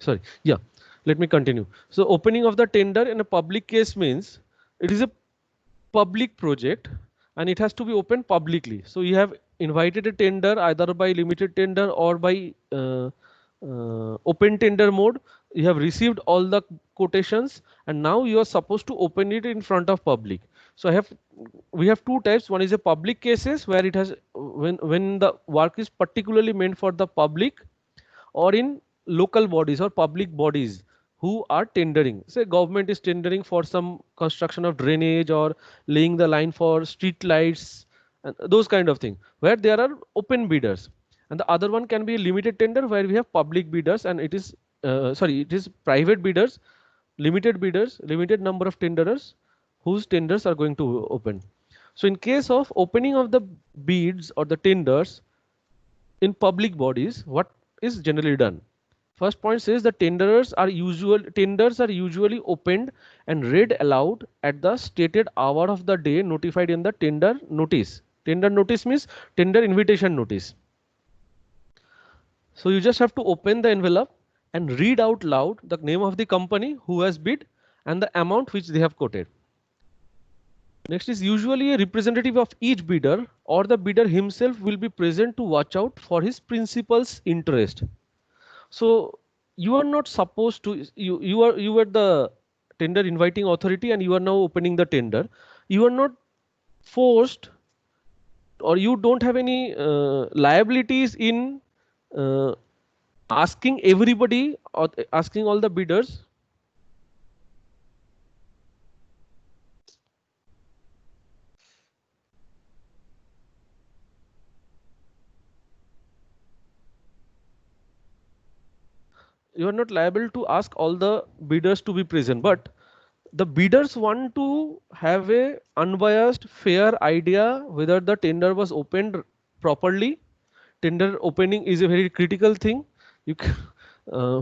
sorry, yeah, let me continue. So opening of the tender in a public case means it is a public project and it has to be opened publicly. So you have invited a tender either by limited tender or by open tender mode. You have received all the quotations and now you are supposed to open it in front of public. So we have two types. One is a public cases where it has when the work is particularly meant for the public, or in local bodies or public bodies who are tendering. Say government is tendering for some construction of drainage or laying the line for street lights and those kind of thing where there are open bidders. And the other one can be a limited tender where we have public bidders and it is it is private bidders, limited bidders, limited number of tenderers whose tenders are going to open. So in case of opening of the bids or the tenders in public bodies, what is generally done? First point says the tenders are usually opened and read aloud at the stated hour of the day notified in the tender notice. Tender notice means tender invitation notice. So you just have to open the envelope and read out loud the name of the company who has bid and the amount which they have quoted. Next is usually a representative of each bidder or the bidder himself will be present to watch out for his principal's interest. So you are not supposed to, you are the tender inviting authority and you are now opening the tender. You are not forced or you don't have any liabilities in uh, asking everybody or asking all the bidders. You are not liable to ask all the bidders to be present, but the bidders want to have a unbiased fair idea whether the tender was opened properly. Tender opening is a very critical thing, you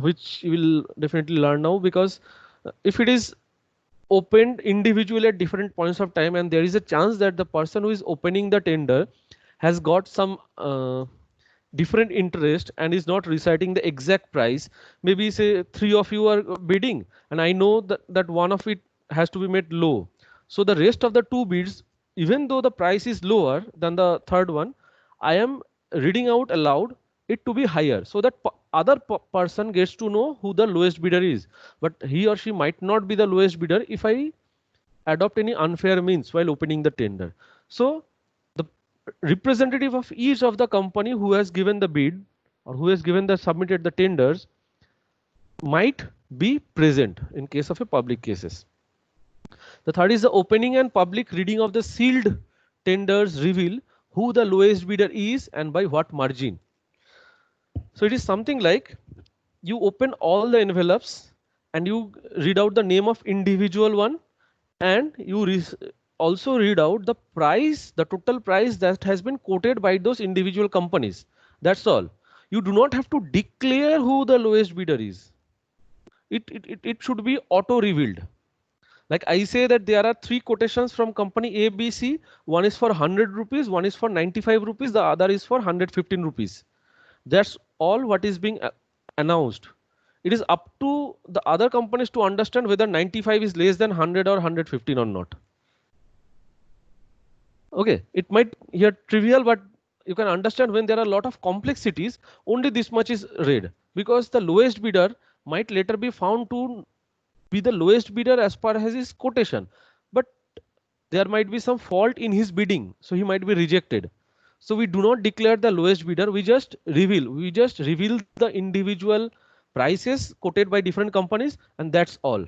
which you will definitely learn now, because if it is opened individually at different points of time and there is a chance that the person who is opening the tender has got some different interest and is not reciting the exact price. Maybe say three of you are bidding and I know that one of it has to be made low. So the rest of the two bids, even though the price is lower than the third one, I am reading out aloud it to be higher so that other person gets to know who the lowest bidder is. But he or she might not be the lowest bidder if I adopt any unfair means while opening the tender. So the representative of each of the company who has given the bid or who has given the submitted the tenders might be present in case of a public cases. The third is the opening and public reading of the sealed tenders reveal who the lowest bidder is and by what margin. So it is something like you open all the envelopes and you read out the name of individual one and you also read out the price, the total price that has been quoted by those individual companies. That's all. You do not have to declare who the lowest bidder is. It should be auto revealed. Like I say that there are three quotations from company A, B, C. One is for 100 rupees, one is for 95 rupees, the other is for 115 rupees. That's all what is being announced. It is up to the other companies to understand whether 95 is less than 100 or 115 or not. Okay, it might hear trivial, but you can understand when there are a lot of complexities, only this much is read, because the lowest bidder might later be found to be the lowest bidder as per his quotation, but there might be some fault in his bidding, so he might be rejected. So we do not declare the lowest bidder, we just reveal the individual prices quoted by different companies, and that's all.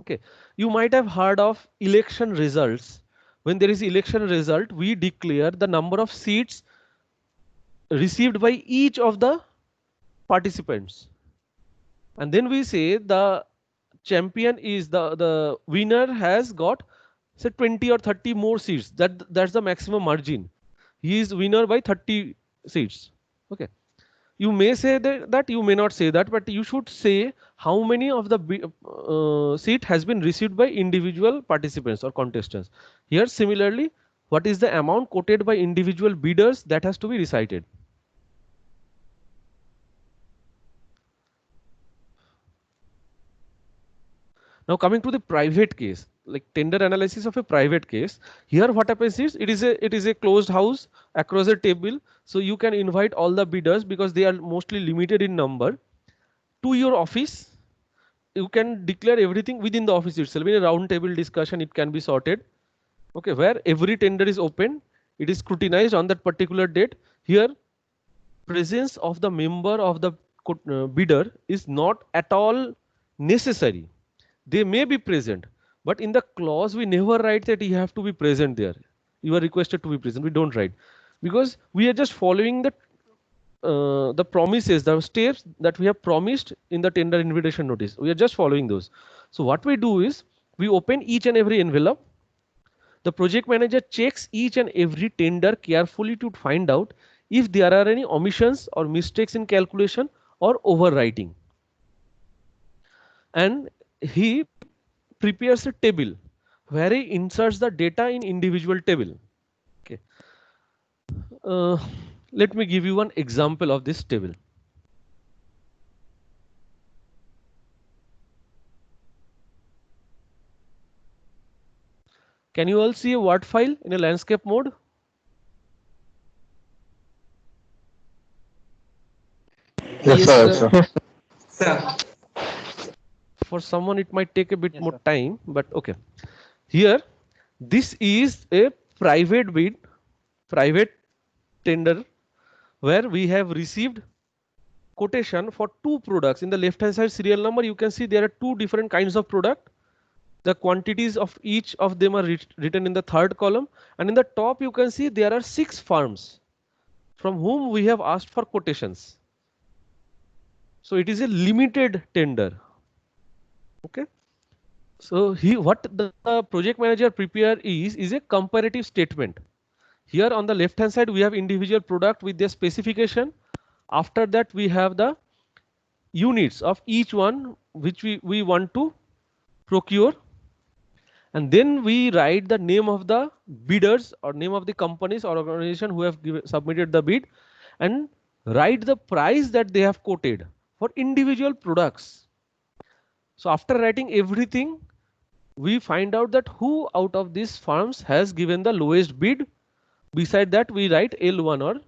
Okay, you might have heard of election results. When there is election result, we declare the number of seats received by each of the participants, and then we say the champion is the winner has got say 20 or 30 more seats. That's the maximum margin. He is winner by 30 seats. Okay, you may say that you may not say that, but you should say how many of the seat has been received by individual participants or contestants. Here similarly, what is the amount quoted by individual bidders, that has to be recited. Now coming to the private case, like tender analysis of a private case. Here what happens is it is a closed house across a table. So you can invite all the bidders because they are mostly limited in number to your office. You can declare everything within the office itself. In a round table discussion, it can be sorted. Okay, where every tender is open, it is scrutinized on that particular date. Here, presence of the member of the bidder is not at all necessary. They may be present, but in the clause we never write that you have to be present there. You are requested to be present. We don't write because we are just following the promises, the steps that we have promised in the tender invitation notice. We are just following those. So what we do is we open each and every envelope. The project manager checks each and every tender carefully to find out if there are any omissions or mistakes in calculation or overwriting. And he prepares a table where he inserts the data in individual table. Okay. Let me give you one example of this table. Can you all see a Word file in a landscape mode? Yes, sir. Sir. For someone it might take a bit more time, but okay. Here, this is a private bid, private tender, where we have received quotation for two products. In the left hand side serial number, you can see there are two different kinds of product. The quantities of each of them are written in the third column, and in the top you can see there are 6 firms from whom we have asked for quotations. So it is a limited tender. Okay. So what the project manager prepare is a comparative statement. Here on the left hand side we have individual product with their specification. After that we have the units of each one which we want to procure, and then we write the name of the bidders or name of the companies or organization who have submitted the bid, and write the price that they have quoted for individual products. So after writing everything, we find out that who out of these firms has given the lowest bid. Beside that we write L1 or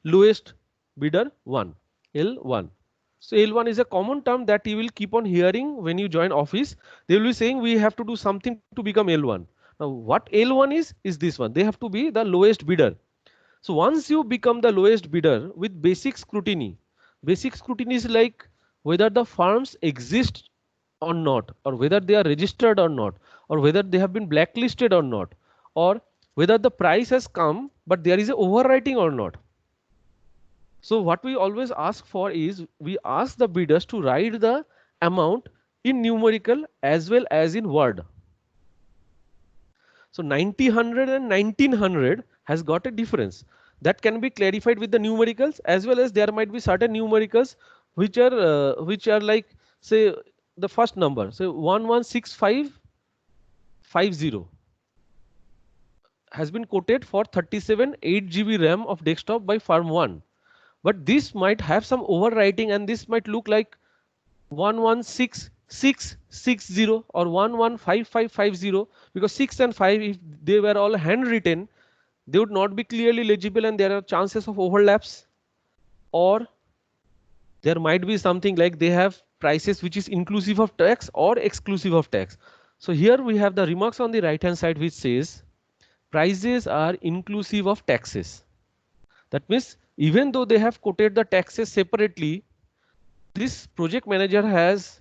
lowest bidder 1, L1. So L1 is a common term that you will keep on hearing when you join office. They will be saying we have to do something to become L1. Now what L1 is this one. They have to be the lowest bidder. So once you become the lowest bidder with basic scrutiny is like whether the firms exist or not, or whether they are registered or not, or whether they have been blacklisted or not, or whether the price has come but there is a overwriting or not. So what we always ask for is we ask the bidders to write the amount in numerical as well as in word. So 90, 100 and 1900 has got a difference that can be clarified with the numericals, as well as there might be certain numericals which are like, say, the first number, so 116550 has been quoted for 37 8 GB RAM of desktop by firm 1. But this might have some overwriting and this might look like 116660 or 115550, because 6 and 5, if they were all handwritten, they would not be clearly legible and there are chances of overlaps. Or there might be something like they have prices which is inclusive of tax or exclusive of tax. So here we have the remarks on the right hand side which says prices are inclusive of taxes. That means even though they have quoted the taxes separately, this project manager has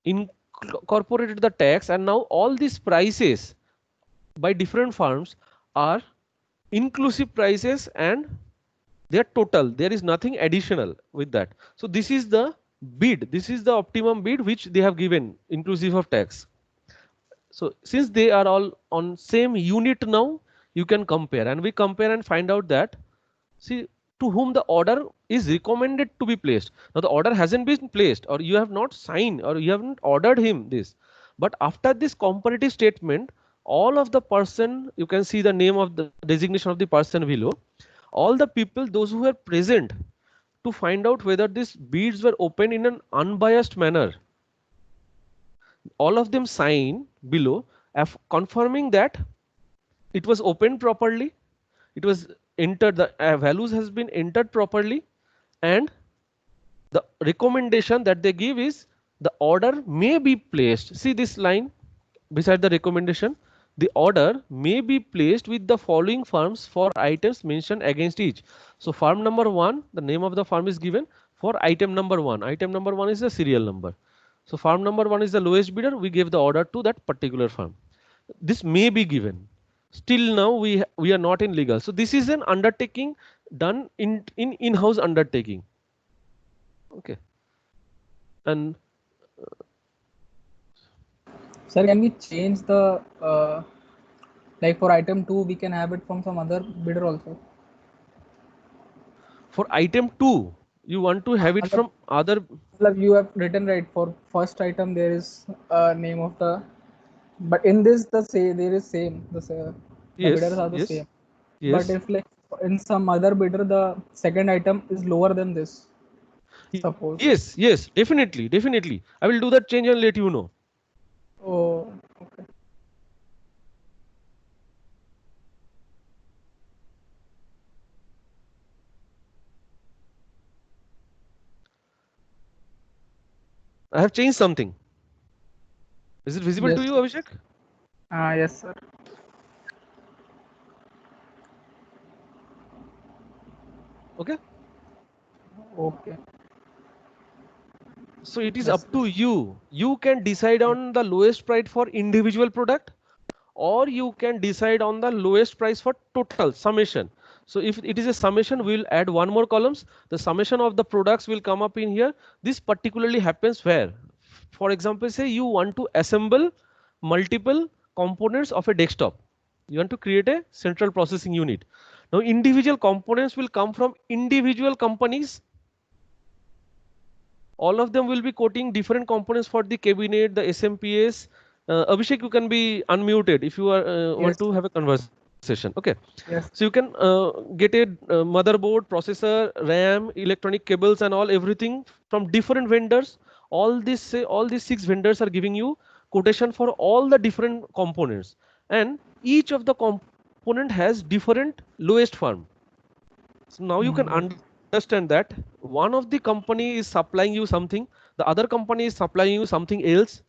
incorporated the tax, and now all these prices by different firms are inclusive prices and they are total. There is nothing additional with that. So this is the bid. This is the optimum bid which they have given inclusive of tax. So since they are all on same unit now, you can compare, and we compare and find out that, see, to whom the order is recommended to be placed. Now the order hasn't been placed, or you have not signed, or you haven't ordered him this. But after this comparative statement, all of the person, you can see the name of the designation of the person below, all the people, those who were present to find out whether these bids were opened in an unbiased manner, all of them sign below confirming that it was opened properly, it was entered, the values has been entered properly, and the recommendation that they give is the order may be placed. See this line beside the recommendation, the order may be placed with the following firms for items mentioned against each. So firm number 1, the name of the firm is given for item number 1. Item number 1 is the serial number. So firm number 1 is the lowest bidder, we gave the order to that particular firm. This may be given. Still now we are not in legal. So this is an undertaking done in-house undertaking. Okay. And Sir, can we change the like for item 2 we can have it from some other bidder also? for item 2, you want to have it from other. Like you have written right for first item there is name of the, but in this the say there is same the bidders Yes, are the yes, same. But yes. if like in some other bidder the second item is lower than this, suppose. Yes, yes, definitely, definitely. I will do that change and let you know. Oh, okay. I have changed something. Is it visible to Yes. you, Abhishek? Yes, sir. Okay. Okay. So it is Yes. up to you. You can decide on the lowest price for individual product, or you can decide on the lowest price for total summation. So if it is a summation, we will add one more columns. The summation of the products will come up in here. This particularly happens where, for example, say you want to assemble multiple components of a desktop. You want to create a central processing unit. Now individual components will come from individual companies. All of them will be quoting different components for the cabinet, the SMPS. Abhishek, you can be unmuted if you are Yes. want to have a conversation. Okay, Yes. so you can get a motherboard, processor, RAM, electronic cables, and everything from different vendors. All these 6 vendors are giving you quotation for all the different components, and each of the component has different lowest firm. So now you can Yes. understand that one of the company is supplying you something, the other company is supplying you something else,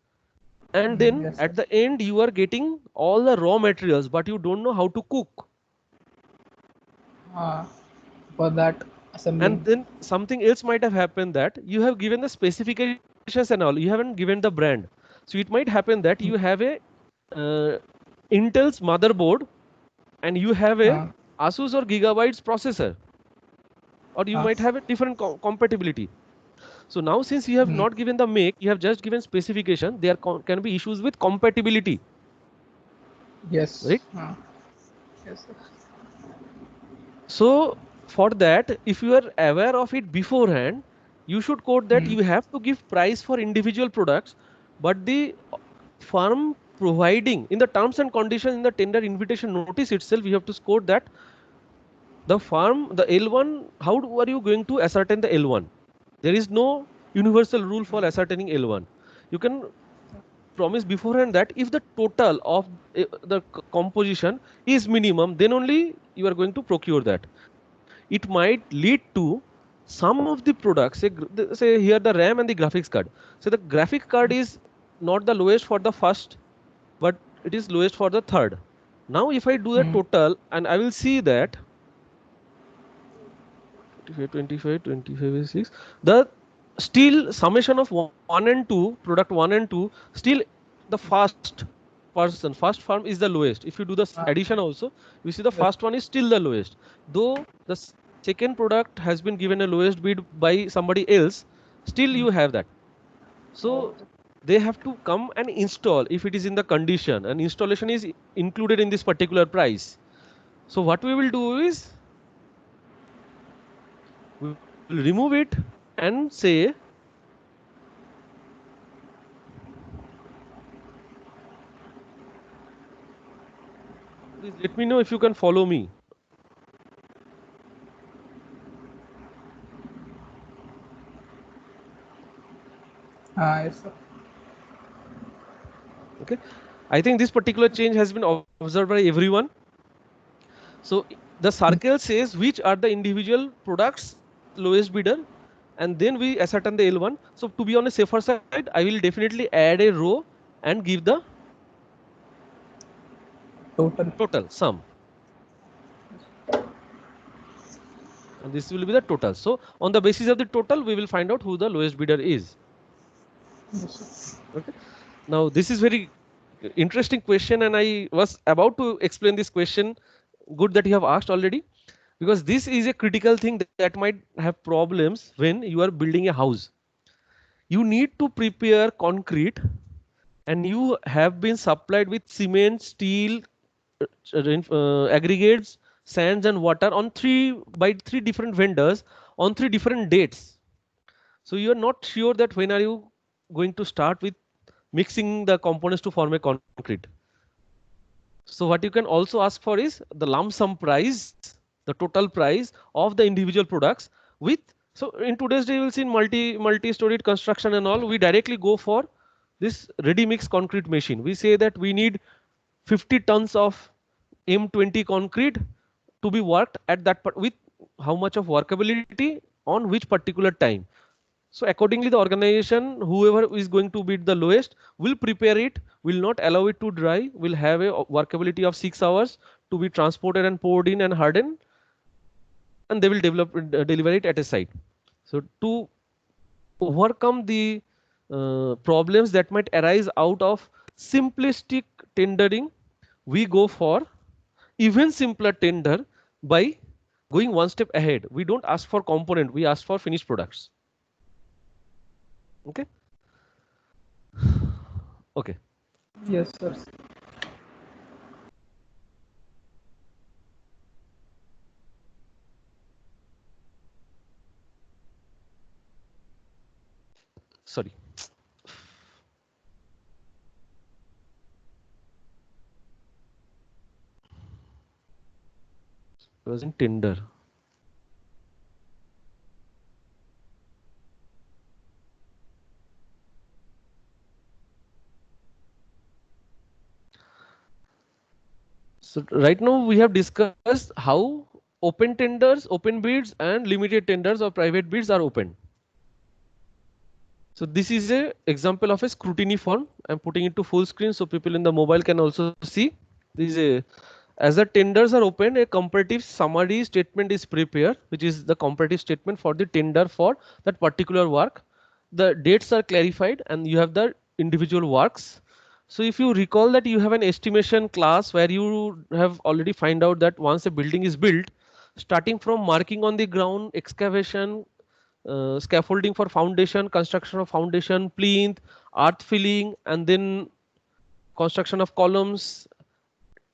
and then Yes, sir. at the end you are getting all the raw materials, but you don't know how to cook. Uh, for that assembling. And then something else might have happened, that you have given the specifications and all, you haven't given the brand. So it might happen that you have a uh, Intel's motherboard and you have a Uh, Asus or Gigabytes processor, or you uh, might have a different compatibility. So now since you have mm, not given the make, you have just given specification, there can be issues with compatibility, yes. right? Yes, sir. So for that, if you are aware of it beforehand, you should quote that Mm, you have to give price for individual products, but the firm providing in the terms and conditions in the tender invitation notice itself, you have to quote that the firm, the L1, are you going to ascertain the L1? There is no universal rule for ascertaining L1. You can promise beforehand that if the total of the composition is minimum, then only you are going to procure that. It might lead to some of the products, say here the RAM and the graphics card. So the graphic card is not the lowest for the first, but it is lowest for the third. Now if I do the mm, total and I will see that 25, 25, 25 is 6. The still summation of 1 and 2, product 1 and 2, still the first firm is the lowest. If you do the uh, addition also, you see the yes. first one is still the lowest. Though the second product has been given a lowest bid by somebody else, still Mm. you have that. Oh, So they have to come and install if it is in the condition, and installation is included in this particular price. So what we will do is we will remove it and say, please let me know if you can follow me. yes, sir. Okay, I think this particular change has been observed by everyone. So the circle says which are the individual products lowest bidder, and then we ascertain the L1. So to be on a safer side, I will definitely add a row and give the total sum. And this will be the total. So on the basis of the total, we will find out who the lowest bidder is. Okay. Now this is very interesting question, and I was about to explain this question. Good that you have asked already, because this is a critical thing that might have problems when you are building a house. You need to prepare concrete, and you have been supplied with cement, steel, aggregates, sands and water on by three different vendors on 3 different dates. So you are not sure that when are you going to start with mixing the components to form a concrete. So what you can also ask for is the lump sum price, the total price of the individual products with. So in today's day, you will see in multi-storied construction and all, we directly go for this ready mix concrete machine. We say that we need 50 tons of M20 concrete to be worked at that with how much of workability on which particular time. So accordingly, the organization, whoever is going to bid the lowest, will prepare it, will not allow it to dry, will have a workability of 6 hours to be transported and poured in and hardened, and they will deliver it at a site. So to overcome the problems that might arise out of simplistic tendering, we go for even simpler tender by going one step ahead. We don't ask for component, we ask for finished products. Okay. Okay. Yes, sir. Sorry. It was in tender. So right now we have discussed how open tenders, open bids and limited tenders or private bids are open. So this is a example of a scrutiny form. I'm putting it to full screen so people in the mobile can also see. This is a, as the tenders are open, a comparative summary statement is prepared, which is the comparative statement for the tender for that particular work. The dates are clarified and you have the individual works. So if you recall that you have an estimation class where you have already find out that once a building is built, starting from marking on the ground, excavation, scaffolding for foundation, construction of foundation, plinth, earth filling, and then construction of columns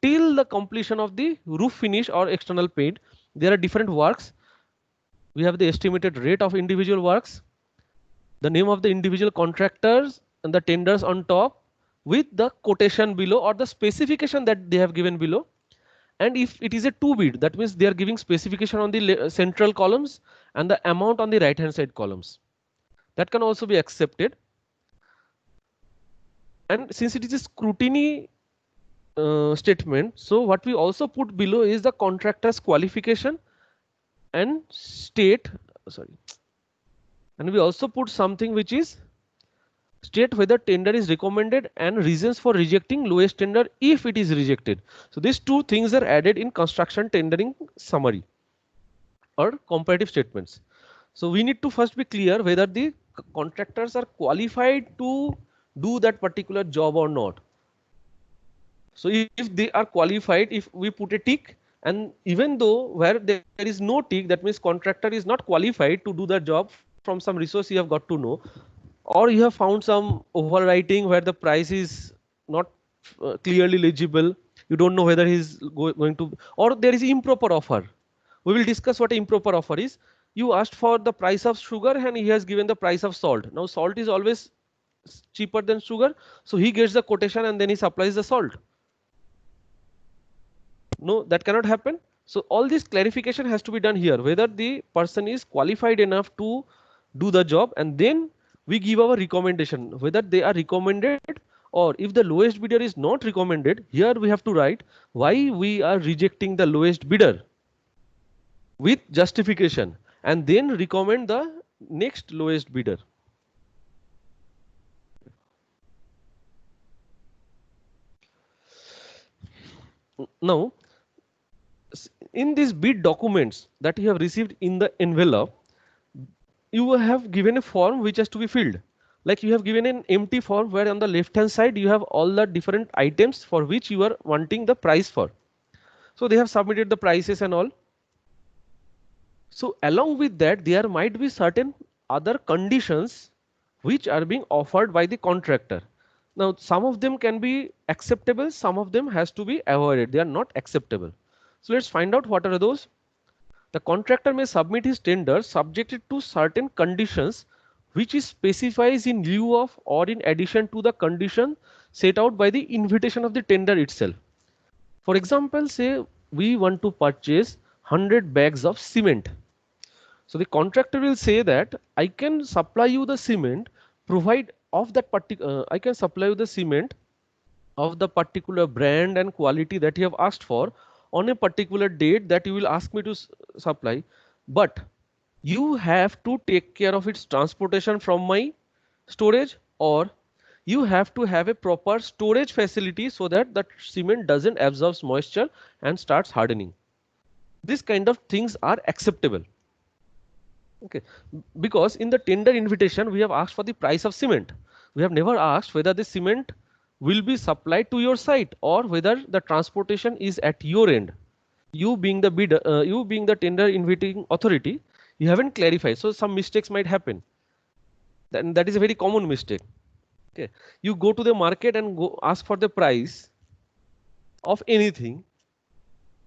till the completion of the roof finish or external paint. There are different works. We have the estimated rate of individual works, the name of the individual contractors and the tenders on top with the quotation below or the specification that they have given below. And if it is a two bid, that means they are giving specification on the central columns and the amount on the right hand side columns. That can also be accepted. And since it is a scrutiny statement, so what we also put below is the contractor's qualification and state, sorry, and we also put something which is state whether tender is recommended and reasons for rejecting lowest tender if it is rejected. So these two things are added in construction tendering summary or comparative statements. So we need to first be clear whether the contractors are qualified to do that particular job or not. So if they are qualified, if we put a tick, and even though where there is no tick, that means contractor is not qualified to do the job from some resource you have got to know, or you have found some overwriting where the price is not clearly legible, you don't know whether he's going to, or there is improper offer. We will discuss what improper offer is. You asked for the price of sugar and he has given the price of salt. Now salt is always cheaper than sugar, so he gets the quotation and then he supplies the salt. No, that cannot happen. So all this clarification has to be done here, whether the person is qualified enough to do the job, and then we give our recommendation whether they are recommended or if the lowest bidder is not recommended, here we have to write why we are rejecting the lowest bidder with justification, and then recommend the next lowest bidder. Now, in these bid documents that you have received in the envelope, you have given a form which has to be filled. Like you have given an empty form where on the left hand side you have all the different items for which you are wanting the price for. So they have submitted the prices and all. So along with that, there might be certain other conditions which are being offered by the contractor. Now some of them can be acceptable, some of them has to be avoided. They are not acceptable. So let's find out what are those. The contractor may submit his tender subjected to certain conditions which is specifies in lieu of or in addition to the condition set out by the invitation of the tender itself. For example, say we want to purchase 100 bags of cement. So the contractor will say that I can supply you the cement, provide of that particular, I can supply you the cement of the particular brand and quality that you have asked for on a particular date that you will ask me to supply, but you have to take care of its transportation from my storage, or you have to have a proper storage facility so that the cement doesn't absorb moisture and starts hardening. This kind of things are acceptable. Okay, because in the tender invitation we have asked for the price of cement. We have never asked whether the cement will be supplied to your site or whether the transportation is at your end. You being the bidder, you being the tender inviting authority, you haven't clarified. So some mistakes might happen. Then that is a very common mistake. Okay, you go to the market and go ask for the price of anything,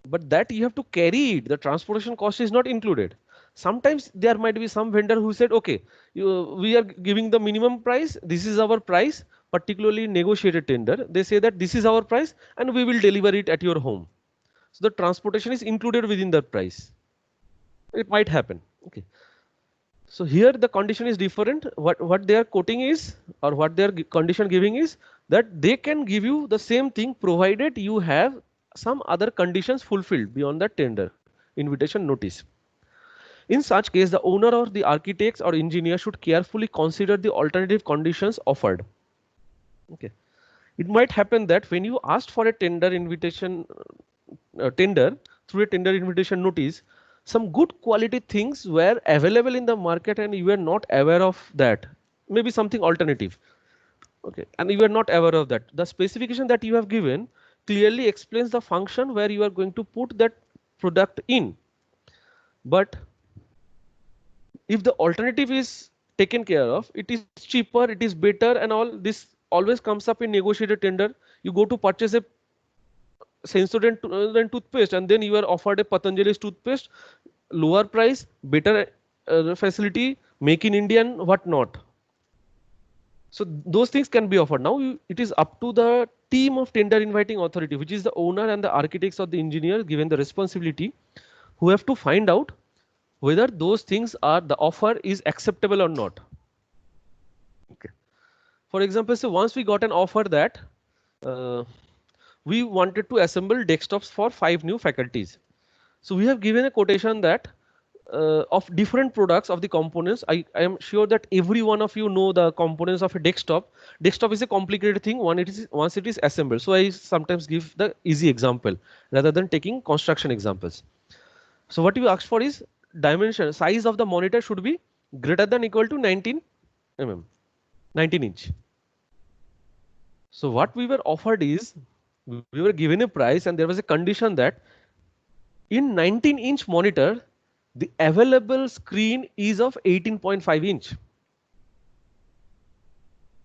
but that you have to carry it. The transportation cost is not included. Sometimes there might be some vendor who said, okay, we are giving the minimum price. This is our price, particularly negotiated tender. They say that this is our price and we will deliver it at your home. So the transportation is included within that price. It might happen. Okay. So here the condition is different. What they are quoting is, or what their condition giving is, that they can give you the same thing provided you have some other conditions fulfilled beyond the tender invitation notice. In such case, the owner or the architects or engineer should carefully consider the alternative conditions offered. Okay. It might happen that when you asked for a tender invitation, tender through a tender invitation notice, some good quality things were available in the market and you were not aware of that. Maybe something alternative. Okay. And you are not aware of that. The specification that you have given clearly explains the function where you are going to put that product in. But if the alternative is taken care of, it is cheaper, it is better, and all this always comes up in negotiated tender. You go to purchase a Sensodyne toothpaste and then you are offered a Patanjali's toothpaste, lower price, better facility, make in India and what not. So those things can be offered. Now it is up to the team of tender inviting authority, which is the owner and the architects or the engineer given the responsibility, who have to find out whether those things are, the offer is acceptable or not. Okay. For example, so once we got an offer that we wanted to assemble desktops for 5 new faculties. So we have given a quotation that of different products of the components. I am sure that every one of you know the components of a desktop. Desktop is a complicated thing once it is assembled. So I sometimes give the easy example rather than taking construction examples. So what you asked for is dimension, size of the monitor should be greater than equal to 19 mm, 19 inch. So what we were offered is, we were given a price and there was a condition that in 19-inch monitor, the available screen is of 18.5 inch.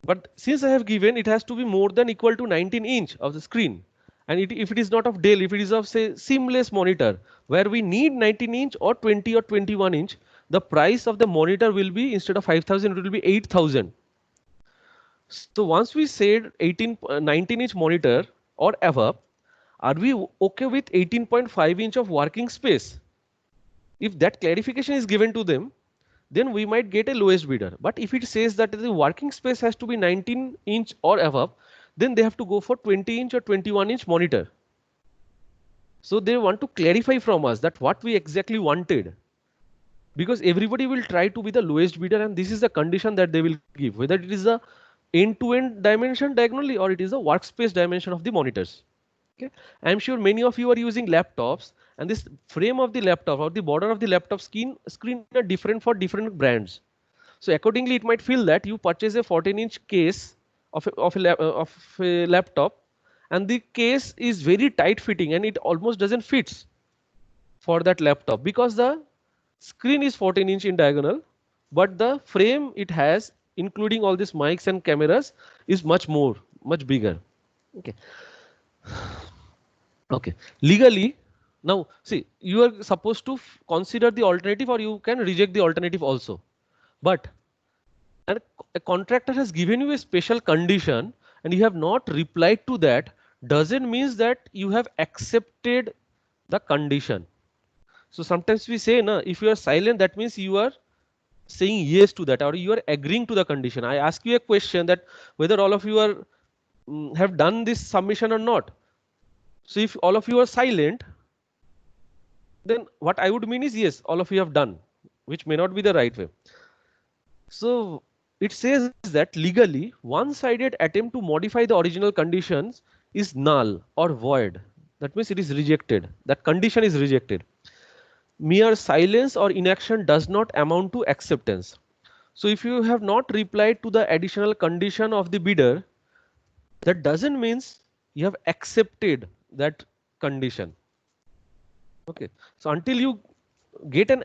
But since I have given, it has to be more than equal to 19 inch of the screen. And if it is not of Dell, if it is of say seamless monitor, where we need 19 inch or 20 or 21 inch, the price of the monitor will be, instead of 5,000, it will be 8,000. So once we said 19 inch monitor or above, are we okay with 18.5 inch of working space? If that clarification is given to them, then we might get a lowest bidder. But if it says that the working space has to be 19 inch or above, then they have to go for 20-inch or 21-inch monitor. So they want to clarify from us that what we exactly wanted, because everybody will try to be the lowest bidder, and this is the condition that they will give, whether it is the end-to-end dimension diagonally or it is the workspace dimension of the monitors. Okay, I'm sure many of you are using laptops, and this frame of the laptop or the border of the laptop screen are different for different brands. So accordingly, it might feel that you purchase a 14-inch case of a laptop, and the case is very tight fitting and it almost doesn't fit for that laptop because the screen is 14-inch in diagonal, but the frame it has, including all these mics and cameras, is much bigger. Okay. Okay. Legally, now see, you are supposed to consider the alternative, or you can reject the alternative also. But a contractor has given you a special condition and you have not replied to that, doesn't mean that you have accepted the condition. So sometimes we say, na, if you are silent, that means you are saying yes to that, or you are agreeing to the condition. I ask you a question that whether all of you are have done this submission or not. So if all of you are silent, then what I would mean is yes, all of you have done, which may not be the right way. So it says that legally, one-sided attempt to modify the original conditions is null or void. That means it is rejected. That condition is rejected. Mere silence or inaction does not amount to acceptance. So if you have not replied to the additional condition of the bidder, that doesn't mean you have accepted that condition. Okay. So until you get an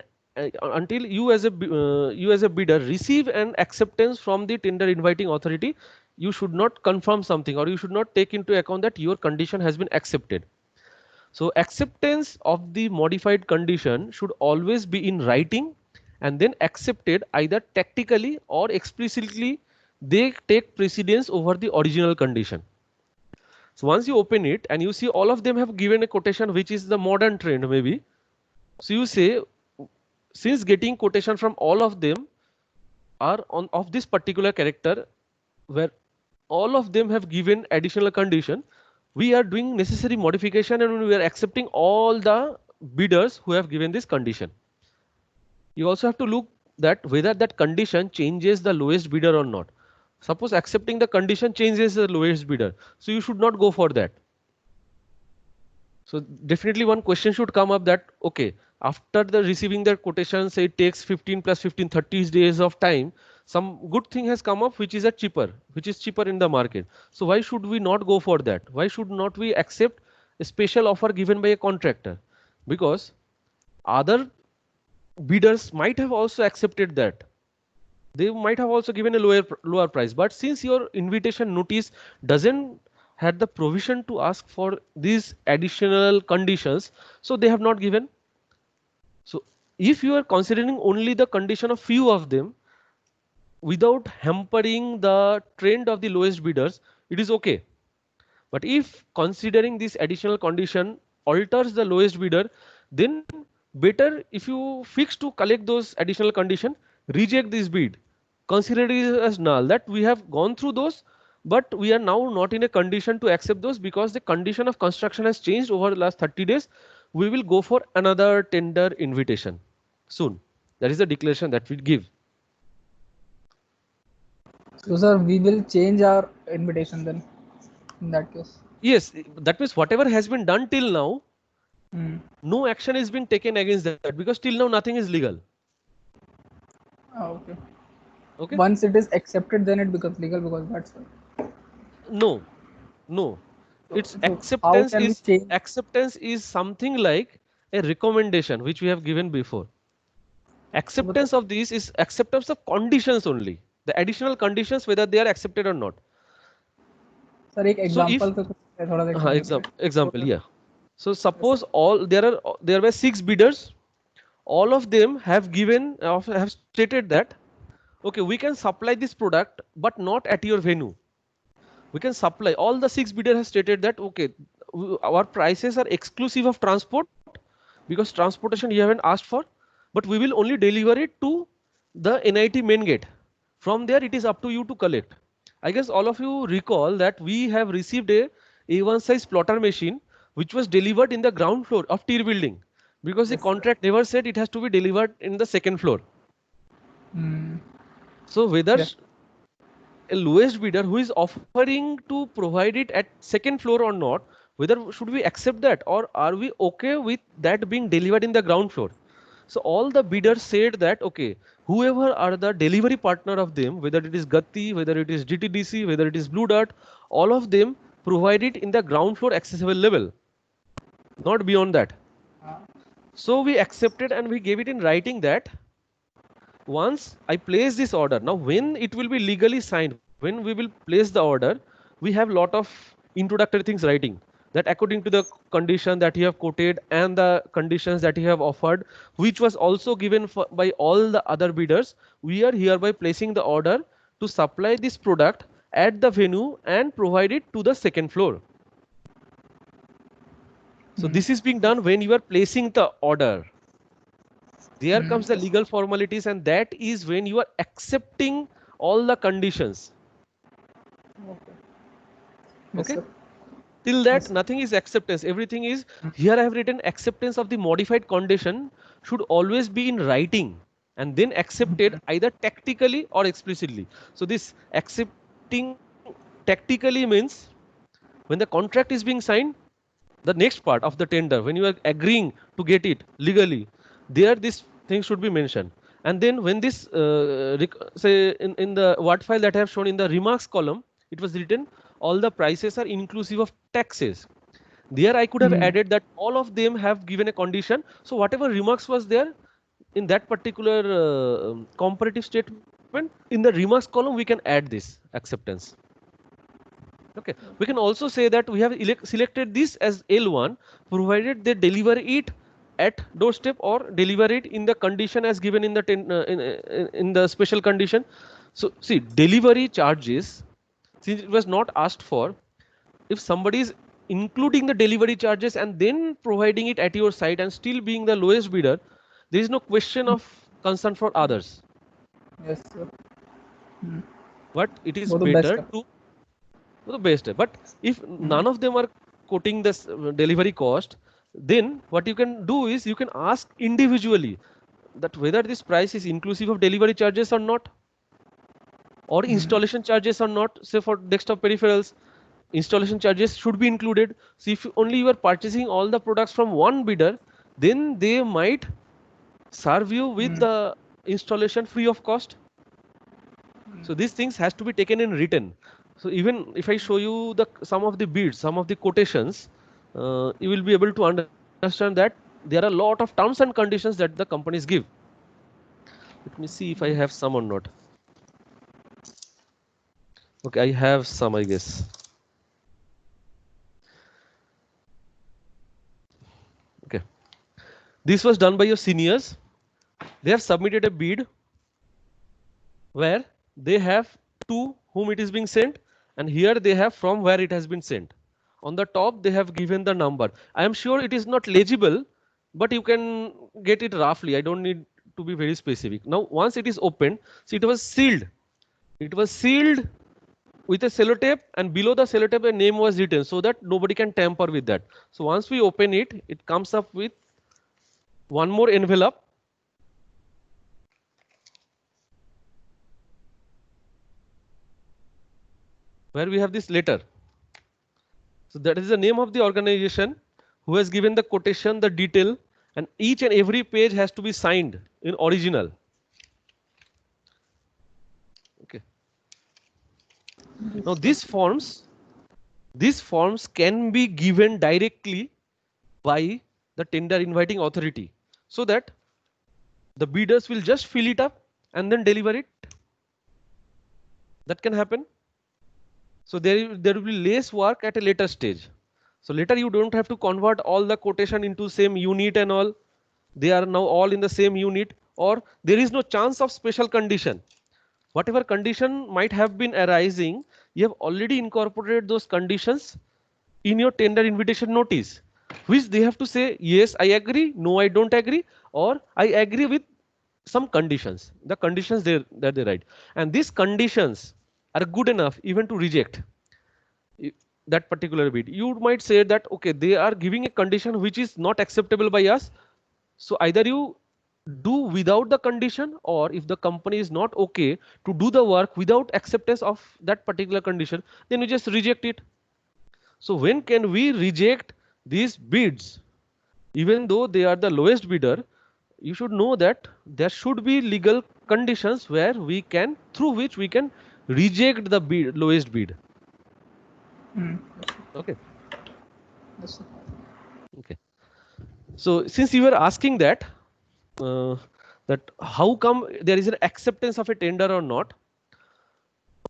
until you as a bidder receive an acceptance from the tender inviting authority, you should not confirm something, or you should not take into account that your condition has been accepted. So acceptance of the modified condition should always be in writing and then accepted either tactically or explicitly. They take precedence over the original condition. So once you open it and you see all of them have given a quotation which is the modern trend maybe. So you say, since getting quotation from all of them are of this particular character where all of them have given additional condition, we are doing necessary modification and we are accepting all the bidders who have given this condition. You also have to look that whether that condition changes the lowest bidder or not. Suppose accepting the condition changes the lowest bidder, so you should not go for that. So definitely one question should come up that, okay, after the receiving the quotation, say it takes 15 plus 15, 30 days of time, some good thing has come up which is cheaper in the market. So why should we not go for that? Why should not we accept a special offer given by a contractor? Because other bidders might have also accepted that. They might have also given a lower price, but since your invitation notice doesn't had the provision to ask for these additional conditions, so they have not given. So if you are considering only the condition of few of them without hampering the trend of the lowest bidders, it is okay. But if considering this additional condition alters the lowest bidder, then better if you fix to collect those additional condition, reject this bid. Consider it as null, that we have gone through those, but we are now not in a condition to accept those because the condition of construction has changed over the last 30 days. We will go for another tender invitation soon. That is the declaration that we give. So sir, we will change our invitation then in that case. Yes, that means whatever has been done till now, no action is being taken against that because till now nothing is legal. Okay. Okay. Once it is accepted, then it becomes legal because that's why. No. It's So acceptance is something like a recommendation which we have given before. Acceptance of this is acceptance of conditions only. The additional conditions whether they are accepted or not. Sir, एक example example, yeah. So suppose there were 6 bidders. All of them have stated that, okay, we can supply this product, but not at your venue. We can supply. All the 6 bidders have stated that, okay, our prices are exclusive of transport because transportation you haven't asked for, but we will only deliver it to the NIT main gate. From there, it is up to you to collect. I guess all of you recall that we have received a A1 size plotter machine which was delivered in the ground floor of tier building because the Yes, sir. contract never said it has to be delivered in the second floor. Mm. So whether Yeah. a lowest bidder who is offering to provide it at second floor or not, whether should we accept that or are we okay with that being delivered in the ground floor? So all the bidders said that okay, whoever are the delivery partner of them, whether it is Gati, whether it is GTDC, whether it is Blue Dart, all of them provide it in the ground floor accessible level, not beyond that. Ah. So we accepted and we gave it in writing that once I place this order, now when it will be legally signed, when we will place the order, we have lot of introductory things writing that according to the condition that you have quoted and the conditions that you have offered, which was also given by all the other bidders, we are hereby placing the order to supply this product at the venue and provide it to the second floor. So this is being done when you are placing the order. There comes the legal formalities, and that is when you are accepting all the conditions. Okay. Yes, Okay. sir. Till that, Yes. nothing is acceptance. Everything is here. I have written acceptance of the modified condition should always be in writing and then accepted either tactically or explicitly. So this accepting tactically means when the contract is being signed, the next part of the tender, when you are agreeing to get it legally, there this thing should be mentioned. And then when this say in the word file that I have shown in the remarks column, it was written all the prices are inclusive of taxes. There I could have added that all of them have given a condition. So whatever remarks was there in that particular comparative statement, in the remarks column we can add this acceptance. Okay, we can also say that we have selected this as L1 provided they deliver it at doorstep or deliver it in the condition as given in the in the special condition. So see, delivery charges, since it was not asked for, if somebody is including the delivery charges and then providing it at your site and still being the lowest bidder, there is no question of concern for others. Yes, sir. But it is वो तो best better है. to the best. But if none of them are quoting this delivery cost, then what you can do is you can ask individually that whether this price is inclusive of delivery charges or not, or installation charges or not. Say for desktop peripherals, installation charges should be included. So if only you are purchasing all the products from one bidder, then they might serve you with the installation free of cost. So these things has to be taken in written. So even if I show you the some of the bids, some of the quotations, you will be able to understand that there are a lot of terms and conditions that the companies give. Let me see if I have some or not. Okay, I have some, I guess. Okay, this was done by your seniors. They have submitted a bid where they have to whom it is being sent, and here they have from where it has been sent. On the top they have given the number. I am sure it is not legible, but you can get it roughly. I don't need to be very specific. Now once it is opened, so it was sealed. It was sealed with a sellotape, and below the sellotape a name was written so that nobody can tamper with that. So once we open it, it comes up with one more envelope. Where we have this letter. So that is the name of the organization who has given the quotation, the detail, and each and every page has to be signed in original. Okay. Now these forms can be given directly by the tender inviting authority, so that the bidders will just fill it up and then deliver it. That can happen. So there will be less work at a later stage. So later you don't have to convert all the quotation into same unit and all. They are now all in the same unit, or there is no chance of special condition. Whatever condition might have been arising, you have already incorporated those conditions in your tender invitation notice, which they have to say, yes, I agree, no, I don't agree, or I agree with some conditions, the conditions that they write. And these conditions are good enough even to reject that particular bid. You might say that, okay, they are giving a condition which is not acceptable by us. So either you do without the condition, or if the company is not okay to do the work without acceptance of that particular condition, then you just reject it. So when can we reject these bids? Even though they are the lowest bidder, you should know that there should be legal conditions where we can, through which we can reject the bid, lowest bid. Hmm. Okay. Yes, sir. Okay. So since you were asking that, uh, that how come there is an acceptance of a tender or not?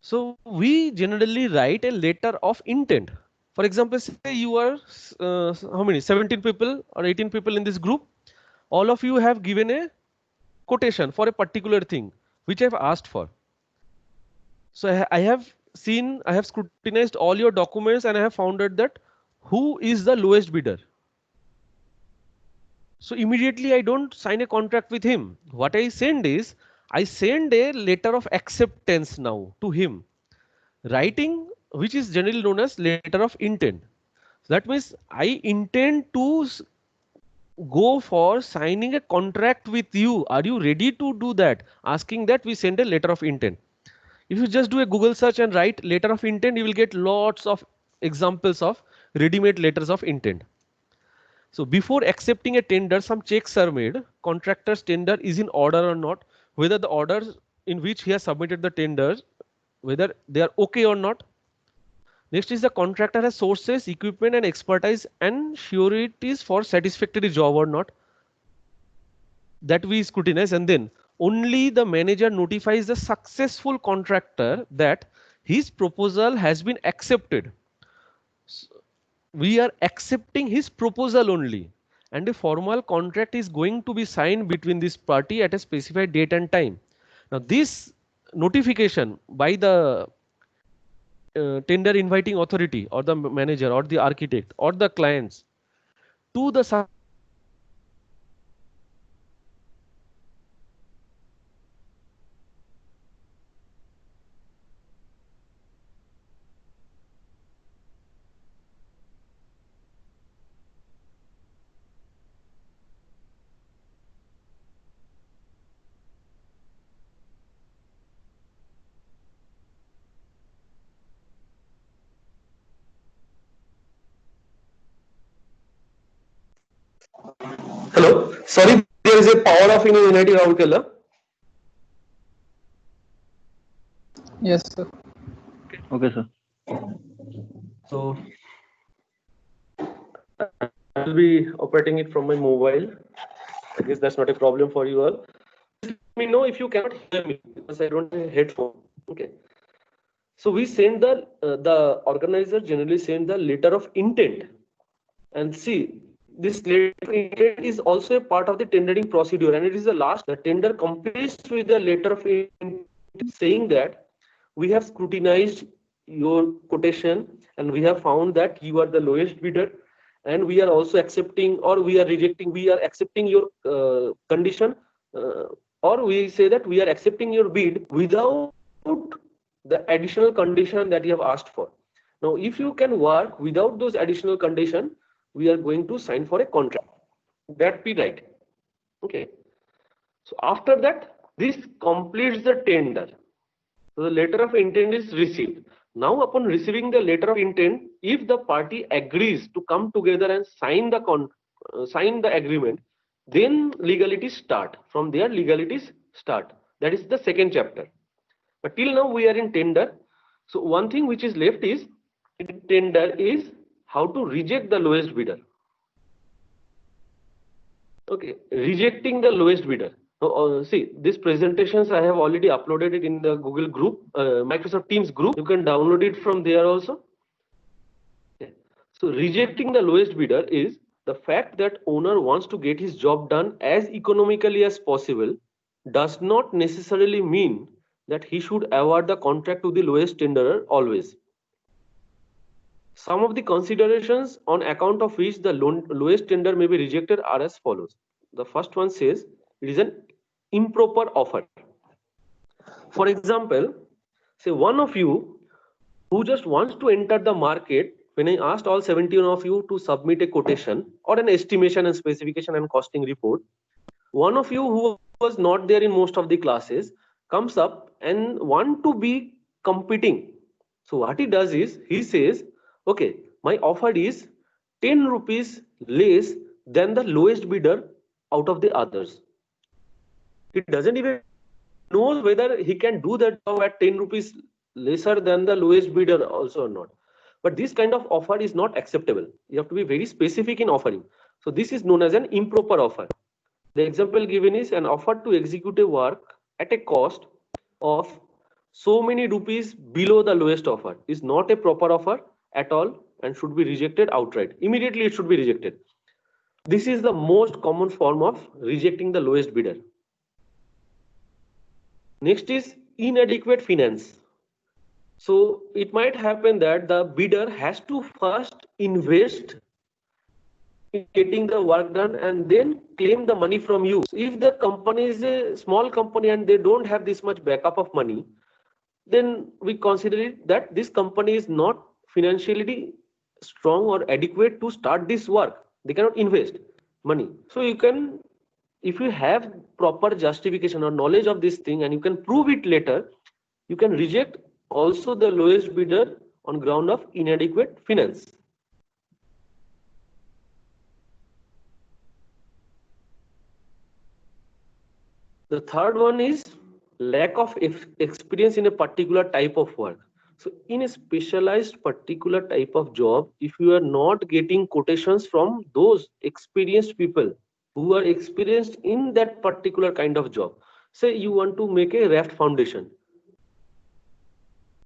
So we generally write a letter of intent. For example, say you are how many 17 people or 18 people in this group. All of you have given a quotation for a particular thing which I've asked for. So I have seen, I have scrutinized all your documents and I have found out that who is the lowest bidder. So immediately I don't sign a contract with him. What I send is, I send a letter of acceptance now to him, writing which is generally known as letter of intent. So that means I intend to go for signing a contract with you. Are you ready to do that? Asking that, we send a letter of intent. If you just do a Google search and write letter of intent, you will get lots of examples of ready-made letters of intent. So before accepting a tender, some checks are made. Contractor's tender is in order or not, whether the orders in which he has submitted the tenders, whether they are okay or not. Next is the contractor has sources, equipment and expertise and sureties for satisfactory job or not. That we scrutinize, and then only the manager notifies the successful contractor that his proposal has been accepted. We are accepting his proposal only, and a formal contract is going to be signed between this party at a specified date and time. Now this notification by the tender inviting authority or the manager or the architect or the clients to the Hello. Sorry, there is a power off in Unity Roundkeller. Yes, sir. Okay, sir. so I will be operating it from my mobile. I guess that's not a problem for you all. Let me know if you cannot hear me because I don't have a headphone. Okay. So we send the organizer generally send the letter of intent, and see, this letter of intent is also a part of the tendering procedure, and it is the last. The tender completes with the letter of intent saying that we have scrutinized your quotation and we have found that you are the lowest bidder, and we are also accepting or we are rejecting, we are accepting your condition, or we say that we are accepting your bid without the additional condition that you have asked for. Now if you can work without those additional condition, we are going to sign for a contract. That be right. Okay. So after that, this completes the tender. So the letter of intent is received. Now upon receiving the letter of intent, if the party agrees to come together and sign the agreement, then legalities start. From there legalities start. That is the second chapter. But till now we are in tender. So one thing which is left is in tender is how to reject the lowest bidder. Okay, rejecting the lowest bidder. See, these presentations I have already uploaded it in the Google group, Microsoft Teams group. You can download it from there also. Okay. So rejecting the lowest bidder is the fact that owner wants to get his job done as economically as possible does not necessarily mean that he should award the contract to the lowest tenderer always. Some of the considerations on account of which the lowest tender may be rejected are as follows. The first one says it is an improper offer. For example, Say one of you who just wants to enter the market, when I asked all 17 of you to submit a quotation or an estimation and specification and costing report, one of you who was not there in most of the classes comes up and want to be competing. So what he does is he says, okay, my offer is 10 rupees less than the lowest bidder out of the others. He doesn't even know whether he can do that job at 10 rupees lesser than the lowest bidder also or not. But this kind of offer is not acceptable. You have to be very specific in offering. So this is known as an improper offer. The example given is an offer to execute a work at a cost of so many rupees below the lowest offer is not a proper offer at all and should be rejected outright. Immediately it should be rejected. This is the most common form of rejecting the lowest bidder. Next is inadequate finance. So it might happen that the bidder has to first invest in getting the work done and then claim the money from you. So if the company is a small company and they don't have this much backup of money, then we consider it that this company is not financially strong or adequate to start this work. They cannot invest money. So you can, if you have proper justification or knowledge of this thing and you can prove it later, you can reject also the lowest bidder on ground of inadequate finance. The third one is lack of experience in a particular type of work. So in a specialized particular type of job, if you are not getting quotations from those experienced people who are experienced in that particular kind of job, say you want to make a raft foundation,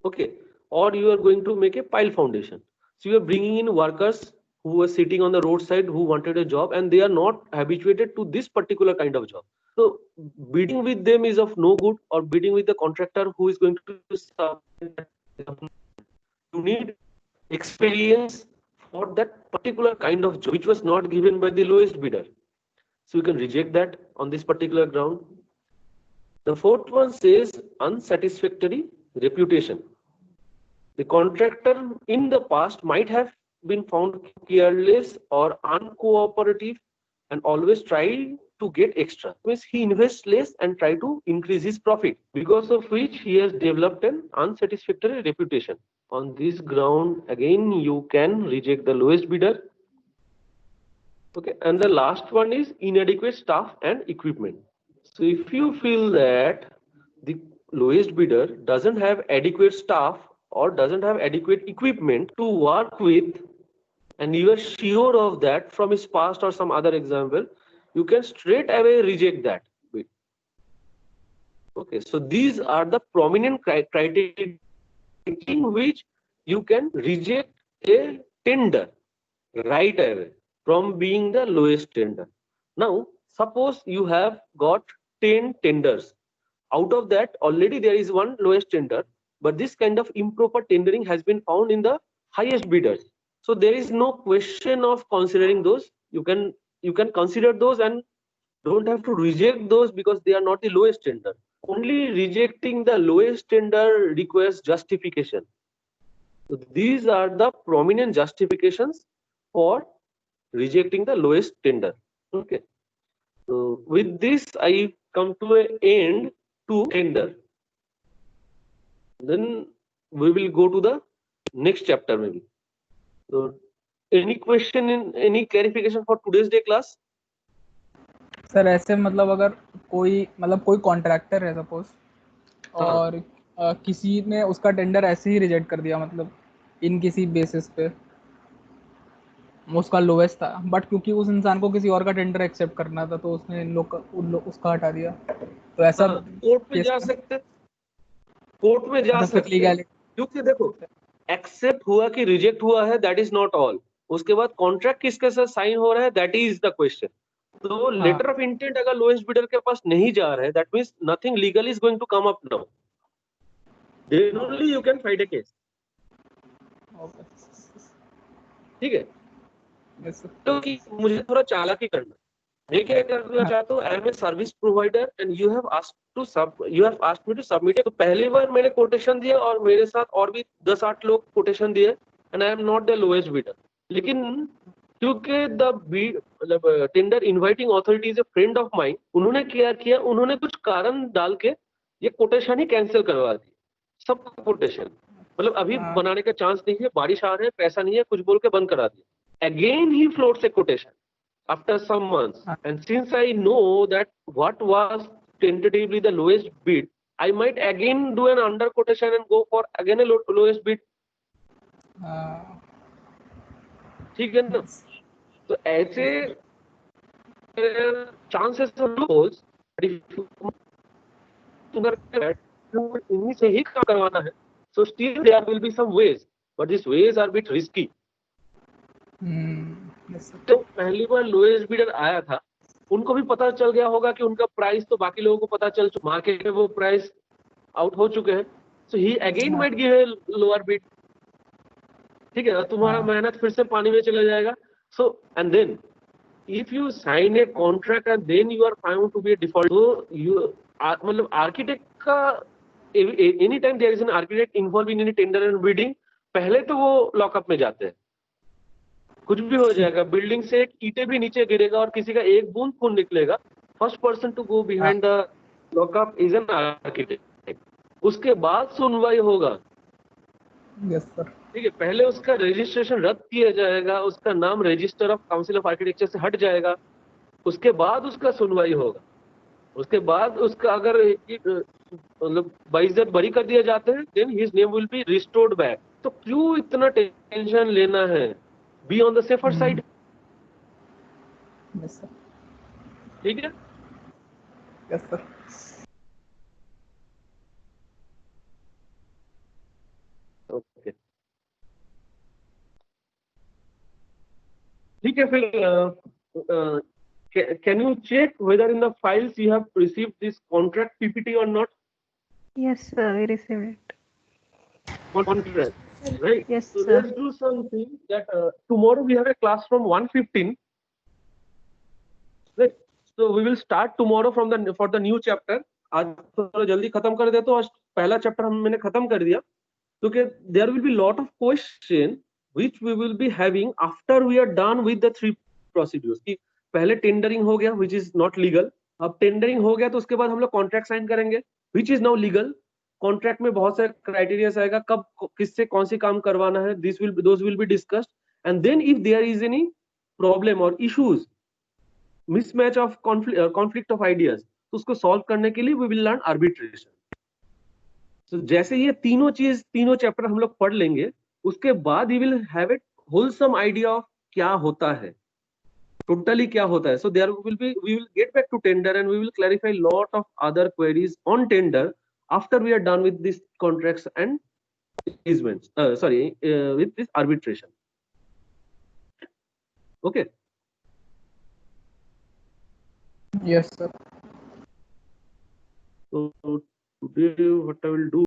okay, or you are going to make a pile foundation. So you are bringing in workers who are sitting on the roadside who wanted a job and they are not habituated to this particular kind of job. So bidding with them is of no good, or bidding with the contractor who is going to you need experience for that particular kind of job which was not given by the lowest bidder. So you can reject that on this particular ground. The fourth one says unsatisfactory reputation. The contractor in the past might have been found careless or uncooperative and always try to get extra. Means he invests less and try to increase his profit, because of which he has developed an unsatisfactory reputation. On this ground, again, you can reject the lowest bidder. Okay, and the last one is inadequate staff and equipment. So if you feel that the lowest bidder doesn't have adequate staff or doesn't have adequate equipment to work with, and you are sure of that from his past or some other example, you can straight away reject that bid. Okay, so these are the prominent criteria in which you can reject a tender right away from being the lowest tender. Now, suppose you have got 10 tenders. Out of that, already there is one lowest tender, but this kind of improper tendering has been found in the highest bidders. So there is no question of considering those. You can consider those and don't have to reject those because they are not the lowest tender. Only rejecting the lowest tender requires justification. So these are the prominent justifications for rejecting the lowest tender. Okay. So with this, I come to an end to tender. Then we will go to the next chapter maybe. So any question in any clarification for today's day class? Sir ऐसे मतलब अगर कोई contractor है suppose और किसी ने उसका tender ऐसे ही रिजेक्ट कर दिया, मतलब इन किसी बेसिस पे उसका लोवेस्ट था, बट क्योंकि उस इंसान को किसी और का टेंडर एक्सेप्ट करना था तो उसने उसका हटा दिया, तो ऐसा कोर्ट में जा सकते, कोर्ट में जा सकते हैं। क्योंकि देखो एक्सेप्ट हुआ कि रिजेक्ट हुआ है दैट इज नॉट ऑल, उसके बाद कॉन्ट्रैक्ट किसके साथ साइन हो रहा है दैट इज द क्वेश्चन। तो लेटर ऑफ इंटेंट अगर लोएस्ट बिडर के पास नहीं जा रहा है that means nothing legal is going to come up now, then only you can fight a case. ठीक है, तो कि मुझे थोड़ा चालाकी करना, मैं क्या करना चाहता हूँ, I am a service provider and you have asked me to submit. तो पहली बार मैंने कोटेशन दिया और मेरे साथ और भी 10-8 लोग कोटेशन दिए and I am not the lowest bidder. लेकिन क्योंकि मतलब tender inviting authority is a friend of mine, उन्होंने क्या किया, उन्होंने कुछ कारण डाल के ये कोटेशन ही कैंसिल करवा दी, सब कोटेशन। मतलब अभी बनाने का चांस नहीं है, बारिश आ रहे हैं, पैसा नहीं है, कुछ बोल के बंद करा दिया। Again he floats A quotation after some months, and since I know that what was tentatively the lowest bid, I might again do an under quotation and go for again a lowest bid. ठीक है ना? तो ऐसे chances are low, but if इन्हीं से ही काम करवाना है, so still there will be some ways, but these ways are bit risky. तो पहली बार लोएस्ट बिडर आया था, उनको भी पता चल गया होगा कि उनका प्राइस तो बाकी लोगों को पता चल चुका, मार्केट में वो प्राइस आउट हो चुके हैं, so he again might give a lower bid. ठीक है, तुम्हारा मेहनत फिर से पानी में चला जाएगा। So and then if you sign a contract and then you are found to be a default, तो यू मतलब आर्किटेक्ट का any time there is an architect involve in any tender and bidding, पहले तो वो lockup में जाते हैं। कुछ भी हो जाएगा, बिल्डिंग से एक ईंटें भी नीचे गिरेगा और किसी का एक बूंद खून निकलेगा, first person to go behind the lockup is an architect. उसके बाद सुनवाई होगा। Yes sir. ठीक है, पहले उसका रजिस्ट्रेशन रद्द किया जाएगा, उसका नाम register of council of architecture से हट जाएगा, उसके बाद उसका सुनवाई होगा। उसके बाद उसका अगर मतलब बाइज्जत बरी कर दिया जाते हैं, then his name will be restored back. तो क्यों इतना टेंशन लेना है? Be on the safer side. Yes sir. ठीक है, यस सर। ओके, ठीक है। फिर can you check whether in the files you have received this contract PPT or not? Yes, sir, we received it. Contract, right? Yes, So sir. let's do something that tomorrow we have a class from 1:15. Right? So we will start tomorrow for the new chapter. आज थोड़ा जल्दी खत्म कर दे, तो आज पहला chapter मैंने खत्म कर दिया, क्योंकि there will be lot of question which we will be having after we are done with the 3 procedures. कि पहले टेंडरिंग हो गया which is not legal, अब टेंडरिंग हो गया तो उसके बाद हम लोग कॉन्ट्रैक्ट साइन करेंगे which is now legal. Contract में बहुत सारे क्राइटेरिया आएगा, कब किससे कौन सी काम करवाना है, those will be discussed, and then if there is any problem or issues, mismatch of conflict of ideas, तो उसको सॉल्व करने के लिए we will learn arbitration. तो जैसे ये तीनों चैप्टर हम लोग पढ़ लेंगे, उसके बाद we will have a wholesome idea of क्या होता है, टोटली क्या होता है. So there will be, we will get back to tender and we will clarify lot of other queries on tender after we are done with this contracts and easements, with this arbitration. Okay. Yes, sir. So today what I will do